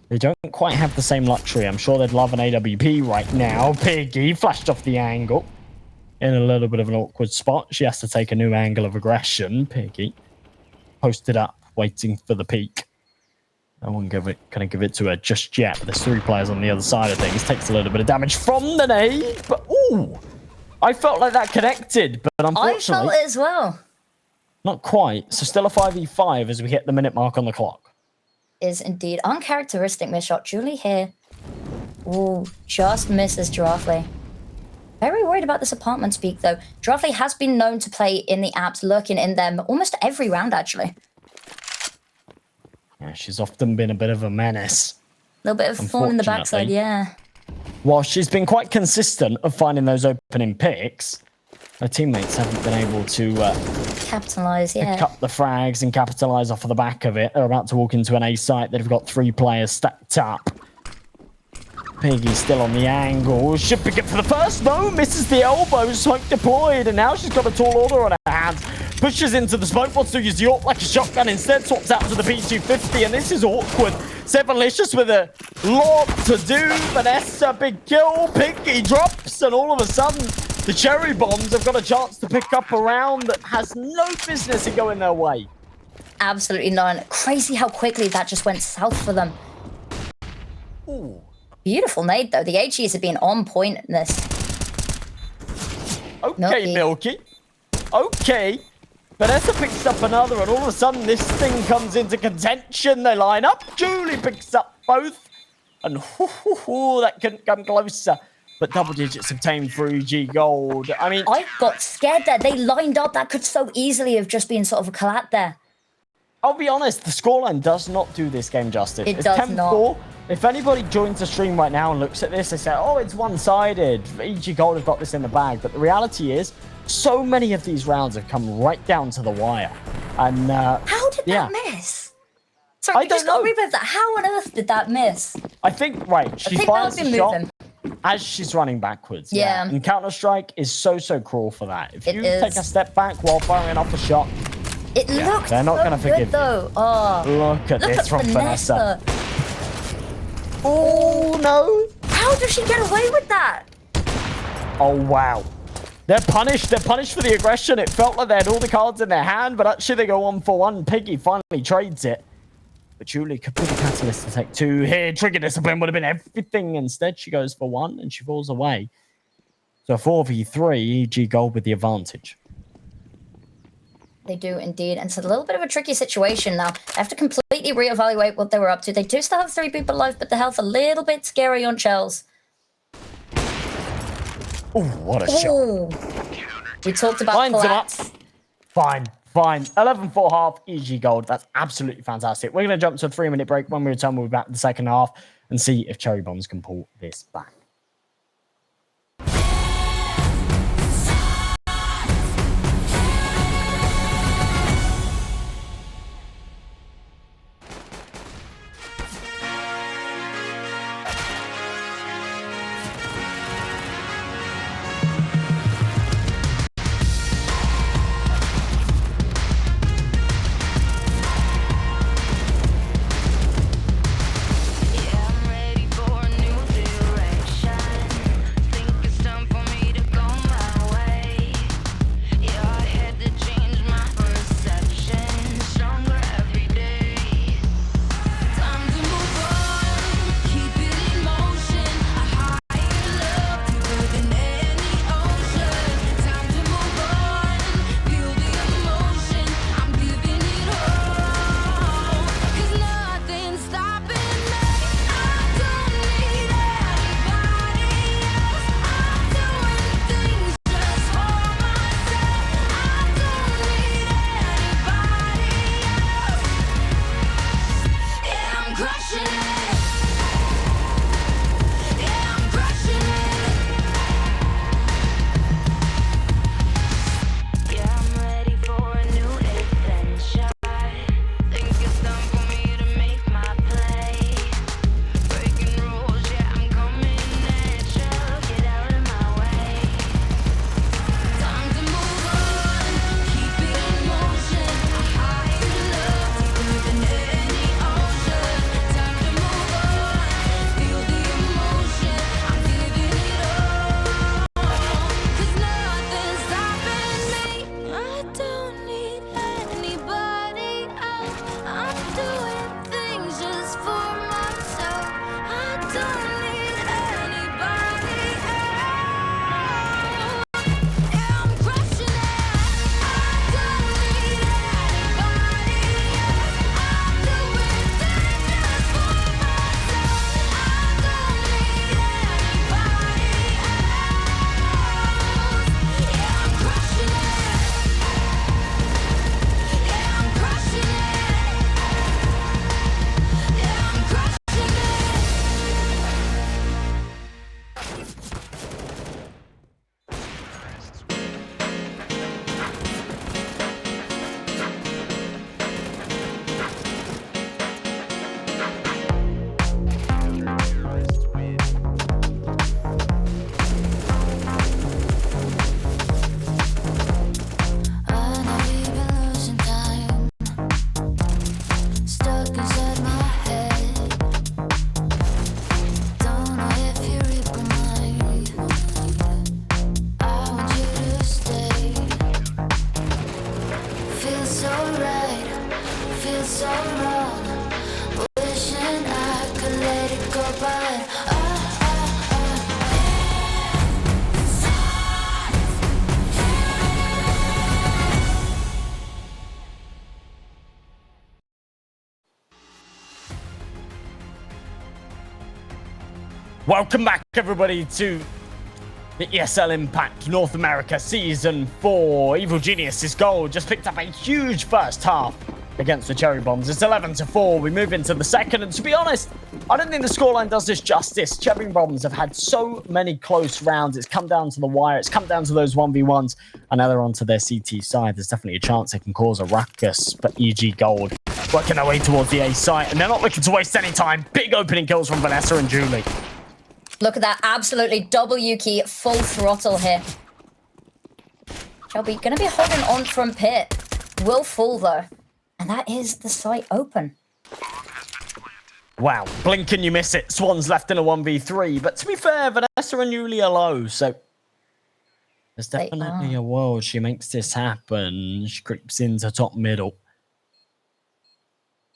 they don't quite have the same luxury. I'm sure they'd love an AWP right now. Piggy flashed off the angle in a little bit of an awkward spot. She has to take a new angle of aggression. Piggy posted up, waiting for the peak. No one gonna give it to her just yet. There's 3 players on the other side of things. Takes a little bit of damage from the nade, but ooh, I felt like that connected, but unfortunately, I felt it as well. Not quite. So still a 5v5 as we hit the minute mark on the clock. Is indeed uncharacteristic miss shot. Juli here. Ooh, just misses Giraffe. Very worried about this apartment peak though. Giraffe has been known to play in the apps, lurking in them almost every round actually. Yeah, she's often been a bit of a menace. A little bit of thorn in the backside, yeah. While she's been quite consistent of finding those opening picks, her teammates haven't been able to capitalize, yeah. pick up the frags and capitalize off of the back of it. They're about to walk into an A site. They've got 3 players stacked up. Piggy's still on the angle. Should pick it for the first. No, misses the elbow. Smoke deployed, and now she's got a tall order on her hands. Pushes into the smoke. Wants to use the AWP like a shotgun. Instead, swaps out to the P250, and this is awkward. Sevenlicious with a lot to do. Vanessa, big kill. Piggy drops, and all of a sudden, the cherry bombs have got a chance to pick up a round that has no business in going their way. Absolutely none. Crazy how quickly that just went south for them. Ooh. Beautiful nade, though. The HEs have been on point in this. Okay, Milky. Okay. Vanessa picks up another, and all of a sudden, this thing comes into contention. They line up. Juli picks up both. And that couldn't come closer. But double digits obtained for EG Gold. I mean, I got scared there. They lined up. That could so easily have just been sort of a collat there. I'll be honest, the scoreline does not do this game justice. It does not. If anybody joins the stream right now and looks at this, they say, oh, it's one-sided. EG Gold have got this in the bag. But the reality is, so many of these rounds have come right down to the wire. And how did that miss? Sorry, I just got to revisit that. How on earth did that miss? I think, she fires the shot as she's running backwards. Yeah. And Counter-Strike is so cruel for that. If you take a step back while firing off a shot, they're not going to forgive you. Oh, look at this from Vanessa. Oh, no. How does she get away with that? Oh, wow. They're punished. They're punished for the aggression. It felt like they had all the cards in their hand, but actually they go 1-for-1. Piggy finally trades it. But Juli could be the catalyst to take 2 here. Trigger discipline would have been everything. Instead, she goes for 1 and she falls away. So 4v3, EG Gold with the advantage. They do indeed. And it's a little bit of a tricky situation now. They have to completely reevaluate what they were up to. They do still have 3 people alive, but the health a little bit scary on Shells. Oh, what a shot. We talked about collapse. Fine. 11-4 half, EG Gold. That's absolutely fantastic. We're going to jump to a 3-minute break. When we return, we'll be back in the second half and see if Cherry Bombs can pull this back. Welcome back, everybody, to the ESL Impact North America Season 4. Evil Genius's goal just picked up a huge first half against the Cherry Bombs. It's 11-4. We move into the second, and to be honest, I don't think the scoreline does this justice. Cherry Bombs have had so many close rounds. It's come down to the wire. It's come down to those 1v1s, and now they're onto their CT side. There's definitely a chance they can cause a ruckus, but EG Gold working their way towards the A site, and they're not looking to waste any time. Big opening kills from Vanessa and Juli. Look at that, absolutely W key, full throttle here. Shelby gonna be holding on from pit. Will fall though. And that is the site open. Wow, blink and you miss it. Swan's left in a 1v3, but to be fair, Vanessa and Juli are low, so there's definitely a world she makes this happen. She creeps into top middle.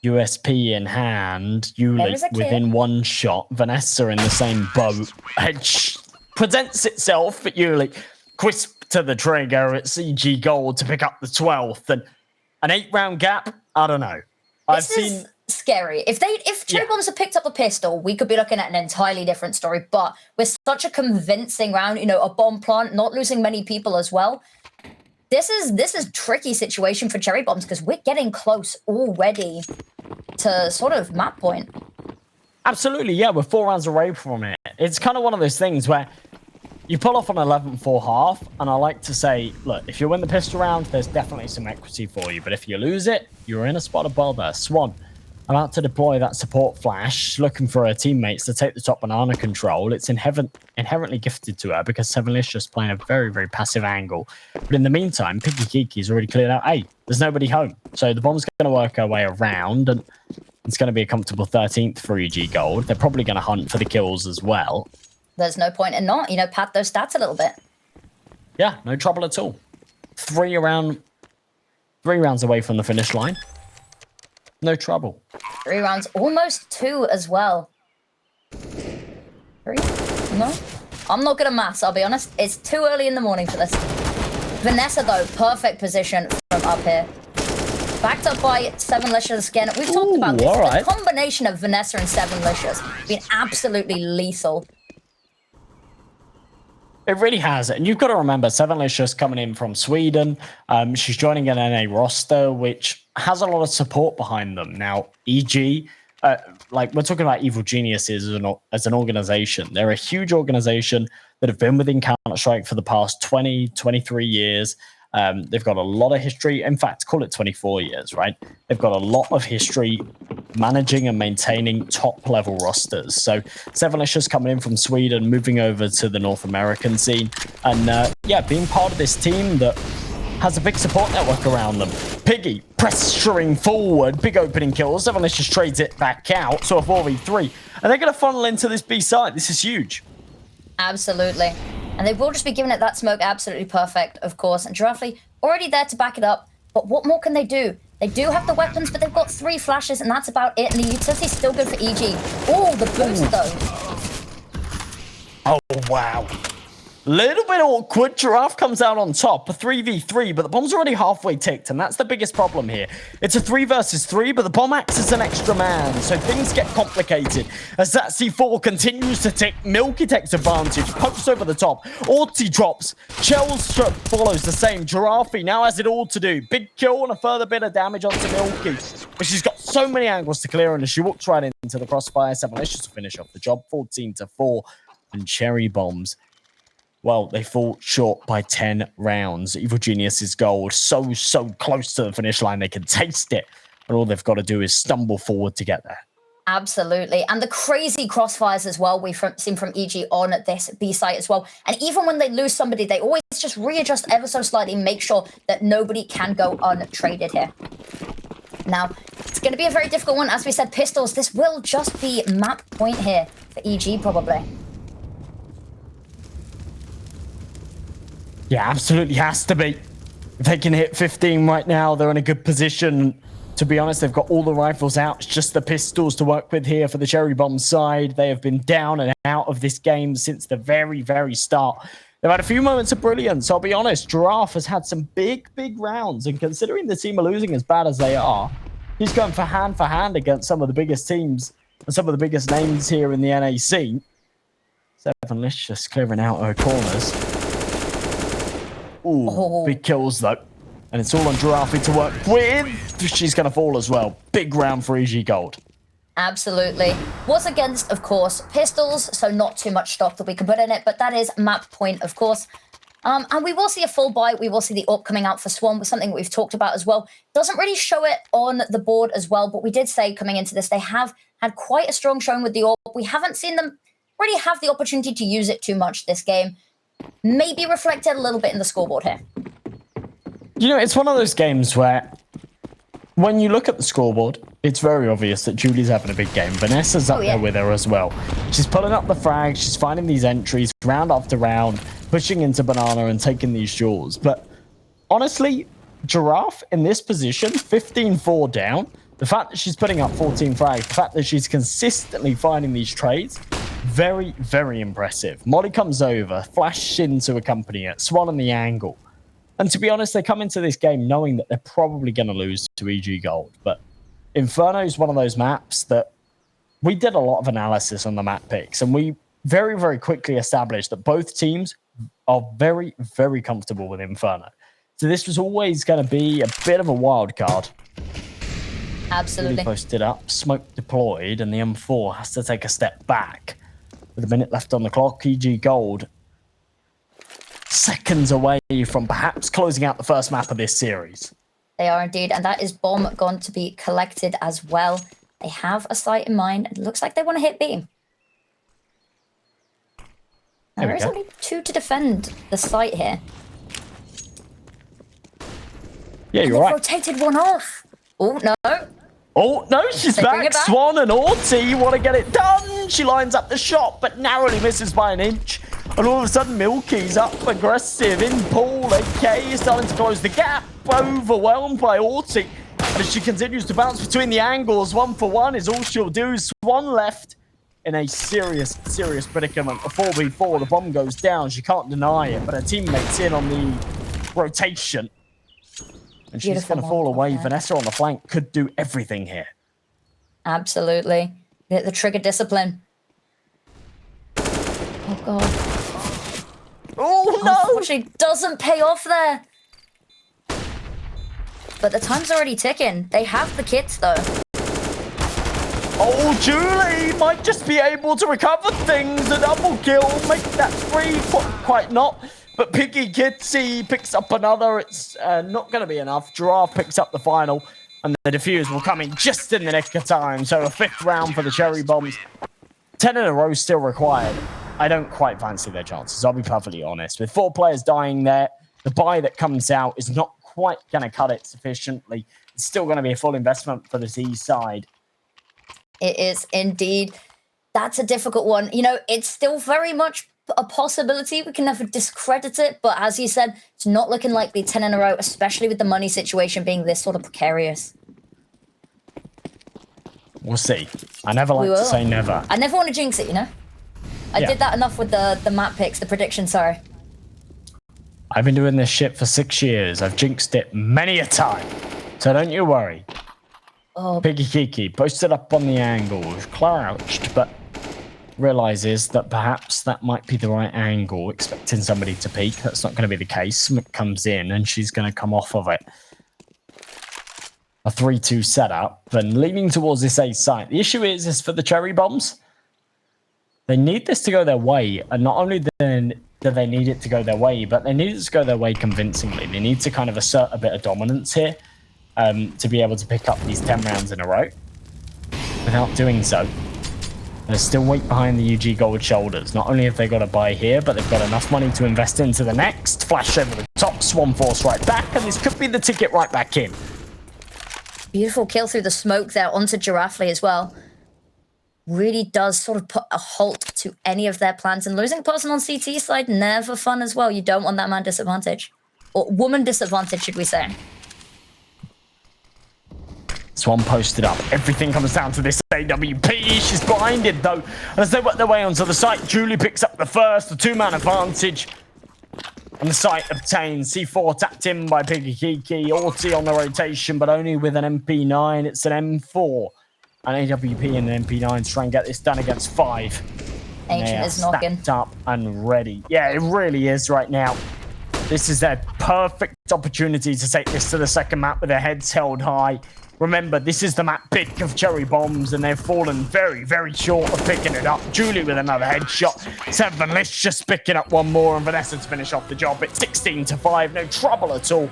USP in hand, Juli within one shot, Vanessa in the same boat. Edge presents itself, but Juli crisp to the trigger. It's CG Gold to pick up the 12th, and an 8-round gap. I don't know. This is scary. If Cherry Bombs had picked up a pistol, we could be looking at an entirely different story. But with such a convincing round, you know, a bomb plant, not losing many people as well. This is a tricky situation for Cherry Bombs because we're getting close already to sort of map point. Absolutely, yeah. We're 4 rounds away from it. It's kind of one of those things where you pull off an 11-4 half, and I like to say, look, if you win the pistol round, there's definitely some equity for you. But if you lose it, you're in a spot of bother. Swan about to deploy that support flash, looking for her teammates to take the top banana control. It's inherently gifted to her because Sevenlicious playing a very, very passive angle. But in the meantime, Piggy Kiki's already cleared out. Hey, there's nobody home. So the bomb's going to work her way around, and it's going to be a comfortable 13th for EG Gold. They're probably going to hunt for the kills as well. There's no point in not, you know, pad those stats a little bit. Yeah, no trouble at all. 3 rounds away from the finish line. No trouble. 3 rounds, almost 2 as well. 3? No? I'm not good at maths, I'll be honest. It's too early in the morning for this. Vanessa, though, perfect position from up here. Backed up by Sevenlicious again. We've talked about this. The combination of Vanessa and Sevenlicious been absolutely lethal. It really has. And you've got to remember, Sevenlicious coming in from Sweden. She's joining an NA roster, which has a lot of support behind them. Now, EG, like we're talking about Evil Geniuses as an organization. They're a huge organization that have been within Counter-Strike for the past 20, 23 years. They've got a lot of history. In fact, call it 24 years, right? They've got a lot of history managing and maintaining top-level rosters. So Sevenlicious coming in from Sweden, moving over to the North American scene, and yeah, being part of this team that has a big support network around them. Piggy pressuring forward, big opening kills. Sevenlicious trades it back out, so a 4v3. And they're going to funnel into this B side. This is huge. Absolutely. And they will just be giving it that smoke absolutely perfect, of course. And Giraffe already there to back it up. But what more can they do? They do have the weapons, but they've got 3 flashes, and that's about it. And the utility's still good for EG. Oh, the boost, though. Oh, wow. Little bit awkward. Giraffe comes out on top, a 3v3, but the bomb's already halfway ticked, and that's the biggest problem here. It's a 3 versus 3, but the bomb acts as an extra man, so things get complicated. As that C4 continues to tick, Milky takes advantage, pokes over the top, Orti drops, Chels follows the same. Giraffe now has it all to do. Big kill and a further bit of damage onto Milky, but she's got so many angles to clear, and as she walks right into the crossfire, Sevenlicious to finish off the job, 14-4, and Cherry Bombs, well, they fall short by 10 rounds. Evil Genius's gold, so close to the finish line. They can taste it, and all they've got to do is stumble forward to get there. Absolutely. And the crazy crossfires as well we've seen from EG on this B site as well. And even when they lose somebody, they always just readjust ever so slightly, make sure that nobody can go untraded here. Now, it's going to be a very difficult one. As we said, pistols, this will just be map point here for EG probably. Yeah, absolutely has to be. If they can hit 15 right now, they're in a good position. To be honest, they've got all the rifles out. It's just the pistols to work with here for the Cherry Bomb side. They have been down and out of this game since the very, very start. They've had a few moments of brilliance. I'll be honest, Giraffe has had some big rounds. And considering the team are losing as bad as they are, he's going for hand against some of the biggest teams and some of the biggest names here in the NA scene. Licious clearing out her corners. Ooh, big kills though. And it's all on Giraffe to work with. She's going to fall as well. Big round for EG Gold. Absolutely. Was against, of course, pistols, so not too much stock that we can put in it, but that is map point, of course. And we will see a full buy. We will see the AWP coming out for Swan, with something we've talked about as well. Doesn't really show it on the board as well, but we did say coming into this, they have had quite a strong showing with the AWP. We haven't seen them really have the opportunity to use it too much this game. Maybe reflected a little bit in the scoreboard here. You know, it's one of those games where when you look at the scoreboard, it's very obvious that Juli's having a big game. Vanessa's up there with her as well. She's pulling up the frags. She's finding these entries round after round, pushing into Banana and taking these shores. But honestly, Giraffe in this position, 15-4 down, the fact that she's putting up 14 frags, the fact that she's consistently finding these trades, very, very impressive. Molly comes over, flashes in to accompany it, Swan on the angle. And to be honest, they come into this game knowing that they're probably going to lose to EG Gold. But Inferno is one of those maps that we did a lot of analysis on the map picks, and we very, very quickly established that both teams are very, very comfortable with Inferno. So this was always going to be a bit of a wild card. Absolutely. Really posted up, smoke deployed, and the M4 has to take a step back. With a minute left on the clock, EG Gold seconds away from perhaps closing out the first map of this series. They are indeed, and that is bomb going to be collected as well. They have a site in mind. It looks like they want to hit B. Now, there is only 2 to defend the site here. Yeah, you're right. Rotated one off. Oh, no. Oh, no, she's back. Swan and Orty want to get it done. She lines up the shot, but narrowly misses by an inch. And all of a sudden, Milky's up aggressive in pool. AK is starting to close the gap. Overwhelmed by Orty. And as she continues to bounce between the angles, 1-for-1 is all she'll do. Swan left in a serious, serious predicament. A 4v4, the bomb goes down. She can't deny it, but her teammates in on the rotation. And she's going to fall away. Vanessa on the flank could do everything here. Absolutely. The trigger discipline. Oh, God. Oh, no! Unfortunately, doesn't pay off there. But the time's already ticking. They have the kits, though. Oh, Juli might just be able to recover things. A double kill, make that 3. Quite not. But Piggy Kitsy picks up another. It's not going to be enough. Giraffe picks up the final. And the defuse will come in just in the nick of time. So a 5th round for the Cherry Bombs. 10 in a row still required. I don't quite fancy their chances, I'll be perfectly honest. With 4 players dying there, the buy that comes out is not quite going to cut it sufficiently. It's still going to be a full investment for the Z side. It is indeed. That's a difficult one. You know, it's still very much a possibility. We can never discredit it. But as you said, it's not looking likely 10 in a row, especially with the money situation being this sort of precarious. We'll see. I never like to say never. I never want to jinx it, you know? I did that enough with the map picks, the prediction, sorry. I've been doing this shit for 6 years. I've jinxed it many a time. So don't you worry. Oh. Piggy Kiki posted up on the angle, crouched, but realizes that perhaps that might be the right angle, expecting somebody to peek. That's not going to be the case. Smith comes in and she's going to come off of it. A 3-2 setup and leaning towards this A site. The issue is for the Cherry Bombs. They need this to go their way, and not only then do they need it to go their way, but they need it to go their way convincingly. They need to kind of assert a bit of dominance here to be able to pick up these 10 rounds in a row. Without doing so, there's still weight behind the EG Gold shoulders. Not only have they got a buy here, but they've got enough money to invest into the next. Flash over the top, Swan Force right back, and this could be the ticket right back in. Beautiful kill through the smoke there onto Giraffe as well. Really does sort of put a halt to any of their plans. And losing a person on CT side, never fun as well. You don't want that man disadvantage. Or woman disadvantage, should we say. Swan posted up. Everything comes down to this AWP. She's blinded, though. And as they work their way onto the site, Juli picks up the first, the 2-man advantage. And the site obtained. C4 tapped in by Piggy Kiki. Orty on the rotation, but only with an MP9. It's an M4. An AWP and an MP9 to try and get this done against 5. Ancient is knocking. Stacked up and ready. Yeah, it really is right now. This is their perfect opportunity to take this to the second map with their heads held high. Remember, this is the map pick of cherry bombs, and they've fallen very, very short of picking it up. Juli with another headshot. 7lish just picking up one more, and Vanessa to finish off the job. It's 16-5, no trouble at all.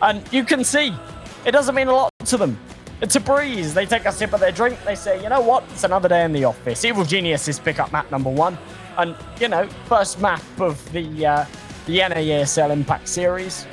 And you can see, it doesn't mean a lot to them. It's a breeze. They take a sip of their drink. They say, you know what? It's another day in the office. Evil Geniuses pick up map number 1. And, you know, first map of the NA ESL Impact Series.